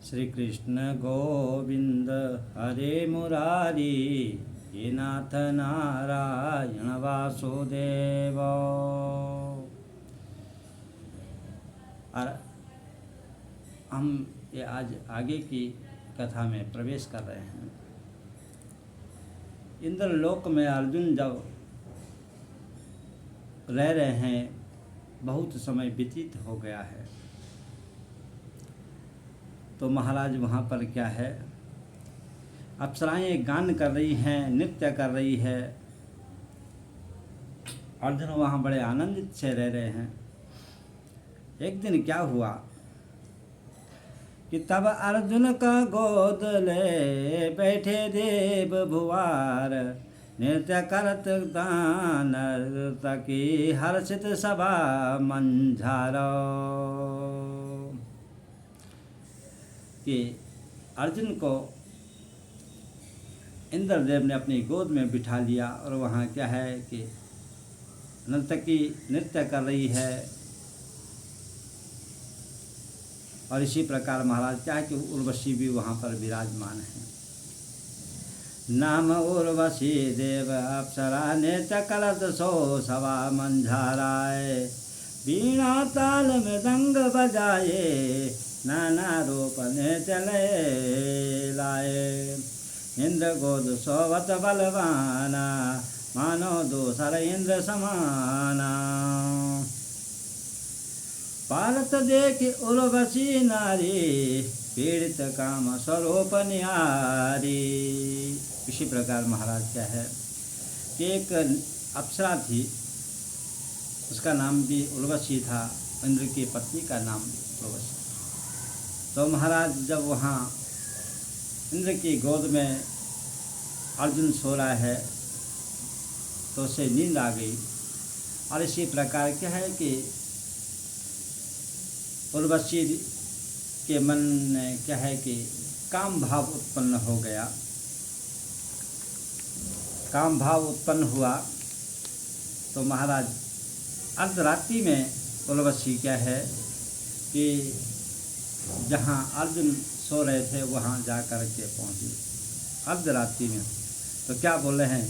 श्री कृष्ण गोविंद हरे मुरारी हे नाथ नारायण वासुदेव। और हम ये आज आगे की कथा में प्रवेश कर रहे हैं। इंद्रलोक में अर्जुन जब रह रहे हैं, बहुत समय व्यतीत हो गया है, तो महाराज वहाँ पर क्या है, अप्सराएं गान कर रही हैं, नृत्य कर रही है। अर्जुन वहाँ बड़े आनंदित से रह रहे हैं। एक दिन क्या हुआ कि तब अर्जुन का गोद ले बैठे देव भुवार, नृत्य करत दान तकी हर्षित सभा मंझारो। कि अर्जुन को इंद्रदेव ने अपनी गोद में बिठा लिया और वहाँ क्या है कि नर्तकी नृत्य कर रही है। और इसी प्रकार महाराज क्या है कि उर्वशी भी वहाँ पर विराजमान है। नाम उर्वशी देव अप्सरा नृत्य करत सो सभा मंझाराए, बीणा ताल मृदंग बजाए, नाना रूप नृत्य लाए। इंद्र गोद सोवत बलवाना, मानो दूसर इंद्र समाना। पारत देख उर्वशी नारी, पीड़ित काम स्वरूप निहारी। इसी प्रकार महाराज क्या है कि एक अप्सरा थी, उसका नाम भी उर्वशी था, इंद्र की पत्नी का नाम भी उर्वशी। तो महाराज जब वहाँ इंद्र की गोद में अर्जुन सो रहा है तो उसे नींद आ गई। और इसी प्रकार क्या है कि उर्वशी के मन में क्या है कि काम भाव उत्पन्न हो गया। काम भाव उत्पन्न हुआ तो महाराज अर्धरात्रि में उर्वशी क्या है कि जहाँ अर्जुन सो रहे थे वहाँ जा कर के पहुँची अर्धरात्रि में। तो क्या बोल रहे हैं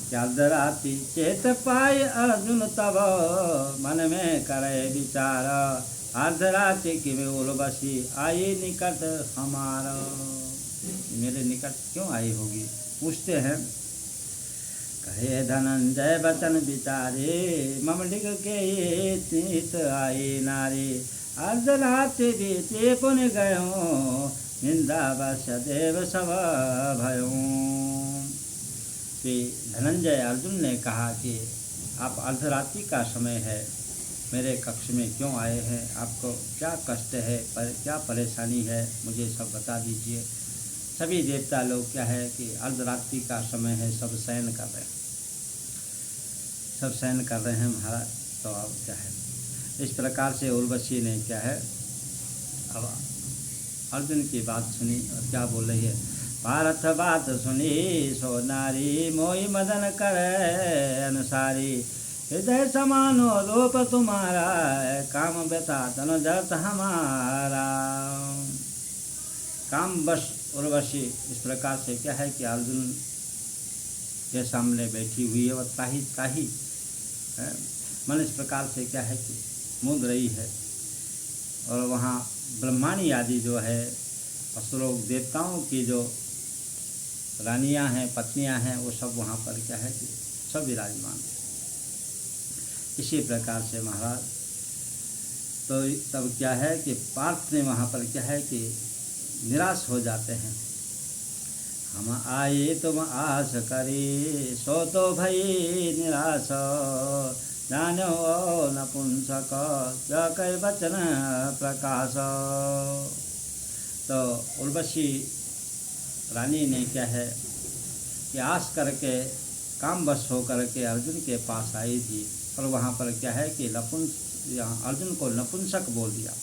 कि अर्धरात्रि चेत पाए अर्जुन तब, मन में करे विचार, अर्धरात्रि की में उर्वशी आई निकट हमारा। मेरे निकट क्यों आई होगी, पूछते हैं। कहे धनंजय वचन विचारे, मम डिग के ये चित आई नारी, अर्धरात्रि बीते पुन गयो, निंदावश देव सब भयो। कि धनंजय अर्जुन ने कहा कि आप अर्धरात्रि का समय है, मेरे कक्ष में क्यों आए हैं, आपको क्या कष्ट है, क्या परेशानी है, मुझे सब बता दीजिए। सभी देवता लोग क्या है कि अर्धरात्रि का समय है, सब शयन कर रहे हैं, सब शयन कर रहे हैं महाराज। तो अब क्या है, इस प्रकार से उर्वशी ने क्या है अब अर्जुन की बात सुनी और क्या बोल रही है। पार्थ बात सुनी सो नारी, मोहि मदन करे अनुसारी, हृदय समानो रूप तुम्हारा, काम व्यथा तनु जत हमारा। काम बस उर्वशी इस प्रकार से क्या है कि अर्जुन के सामने बैठी हुई है और ताही मन इस प्रकार से क्या है कि मूंद रही है। और वहाँ ब्रह्माणी आदि जो है असुरों देवताओं की जो रानियां हैं, पत्नियां हैं, वो सब वहाँ पर क्या है कि सब विराजमान है। इसी प्रकार से महाराज तो तब क्या है कि पार्थ ने वहाँ पर क्या है कि निराश हो जाते हैं। हम आए तुम आस करी, सो तो भई निराश, जानो नपुंसक जय वचन प्रकाश। तो उर्वशी रानी ने क्या है कि आस करके कामवश होकर के अर्जुन के पास आई थी और वहाँ पर क्या है कि अर्जुन को नपुंसक बोल दिया।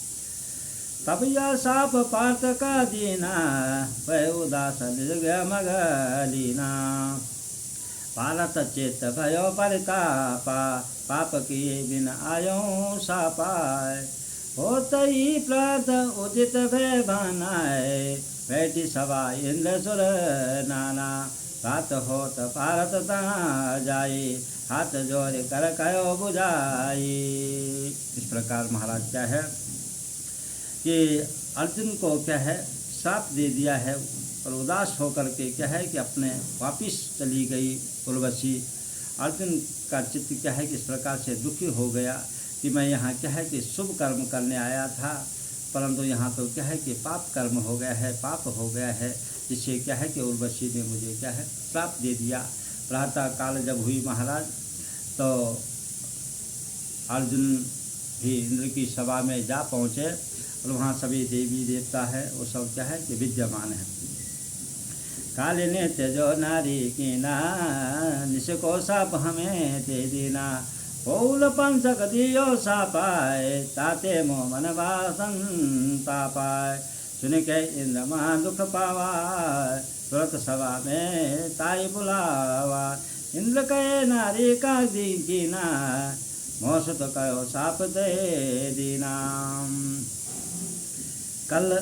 तब यह साप पार्थ का दीना, वह उदास मगलीना, पारत चेत भयो परितापा, पाप किए बिन आयो सापाय, होतई प्रात उदित भय भानाय, बैठी सभा इंद्र सुर नाना, प्रात होत पारत ता जाई, हाथ जोड़ कर कयो बुझाई। इस प्रकार महाराज क्या है कि अर्जुन को क्या है श्राप दे दिया है, और उदास होकर के क्या है कि अपने वापिस चली गई उर्वशी। अर्जुन का चित्त क्या है कि इस प्रकार से दुखी हो गया कि मैं यहाँ क्या है कि शुभ कर्म करने आया था, परंतु यहाँ तो क्या है कि पाप कर्म हो गया है, पाप हो गया है, जिससे क्या है कि उर्वशी ने मुझे क्या है श्राप दे दिया। प्रातः काल जब हुई महाराज, तो अर्जुन भी इंद्र की सभा में जा पहुँचे, और वहाँ सभी देवी देवता है वो सब क्या है कि विद्यमान है। काले ने तेजो नारी कीना, निशको साप हमें ते दीना, पौल पंचक दियो सापाय, ताते मो मन वासन तापाय, सुन के इंद्र महा दुख पावा, तुरंत सभा में ताई बुलावा, इंद्र कहे नारी का दी कीना, मोस तो कहो साप दे दीना। कल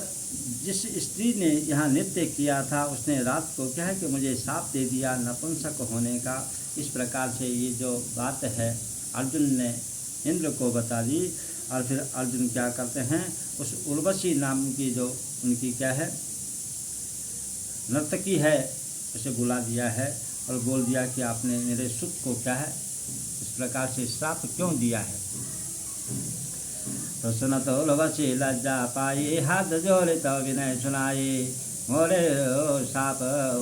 जिस स्त्री ने यहाँ नृत्य किया था, उसने रात को क्या है कि मुझे शाप दे दिया नपुंसक होने का। इस प्रकार से ये जो बात है अर्जुन ने इंद्र को बता दी, और फिर अर्जुन क्या करते हैं, उस उर्वशी नाम की जो उनकी क्या है नर्तकी है, उसे बुला दिया है और बोल दिया कि आपने मेरे सुत को क्या है इस प्रकार से श्राप क्यों दिया है। तो सुनत उर्वशी लज्जा पाई, हाथ जोड़े तो विनय सुनाई, मोरे साप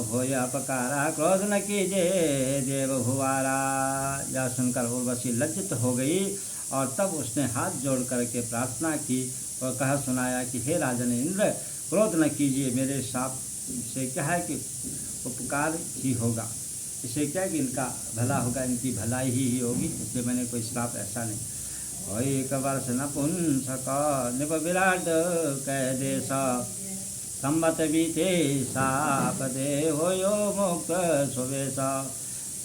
हो अपकारा, क्रोध न कीजिए देव भुवारा। यह सुनकर उर्वशी लज्जित हो गई, और तब उसने हाथ जोड़ करके प्रार्थना की और कहा सुनाया कि हे राजन इंद्र, क्रोध न कीजिए, मेरे साप से क्या है कि उपकार ही होगा, इससे क्या कि इनका भला होगा, इनकी भलाई ही होगी, इसलिए मैंने कोई श्राप ऐसा नहीं। और एक वर्ष नपुंसक निप विराट कह देश, संबत बीते साप दे होयो मुक्त सुवेश।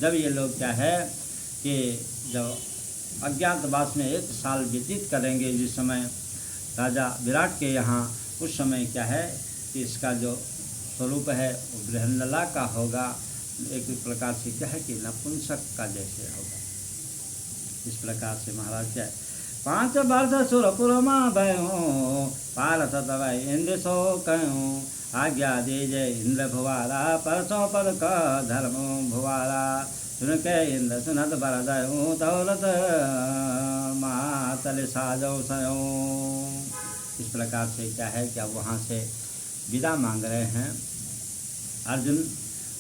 जब ये लोग क्या है कि जब अज्ञातवास में 1 साल व्यतीत करेंगे, जिस समय राजा विराट के यहाँ, उस समय क्या है कि इसका जो स्वरूप है वो बृहन्नला का होगा, एक प्रकार से क्या है कि नपुंसक का जैसे होगा। इस प्रकार से महाराज क्या है 5 वर्ष सुरपुर माँ भयो, पारत तब इंद्र सो कहूँ, आज्ञा दीजे इंद्र भुवारा, परसों पद का धर्म भुवारा, सुन के इंद्र सुनत बरदयूँ, दौलत मातल साजो सयो। इस प्रकार से क्या है कि अब वहाँ से विदा मांग रहे हैं अर्जुन,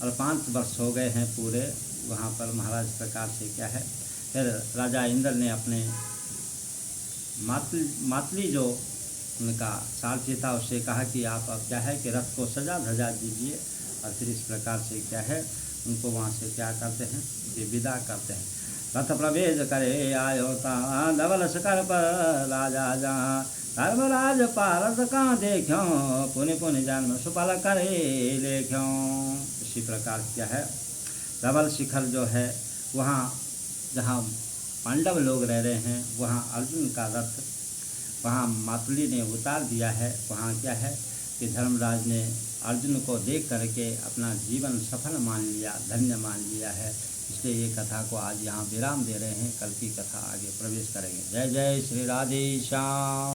और 5 वर्ष हो गए हैं पूरे वहाँ पर महाराज। प्रकार से क्या है फिर राजा इंद्र ने अपने मातली जो उनका सारथी था उससे कहा कि आप अब क्या है कि रथ को सजा धजा दीजिए, और फिर इस प्रकार से क्या है उनको वहाँ से क्या करते हैं कि विदा करते हैं। रथ प्रवेश करे आयो ता, धवल शिखर पर राजा जहाँ, धर्मराज पारस का देखो, पुनि पुनि जन्म सुफल करे लेख्यो। इसी प्रकार क्या है धवल शिखर जो है वहाँ जहाँ पांडव लोग रह रहे हैं, वहाँ अर्जुन का रथ वहाँ मातुली ने उतार दिया है। वहाँ क्या है कि धर्मराज ने अर्जुन को देख करके अपना जीवन सफल मान लिया, धन्य मान लिया है। इसलिए ये कथा को आज यहाँ विराम दे रहे हैं, कल की कथा आगे प्रवेश करेंगे। जय जय श्री राधे श्याम।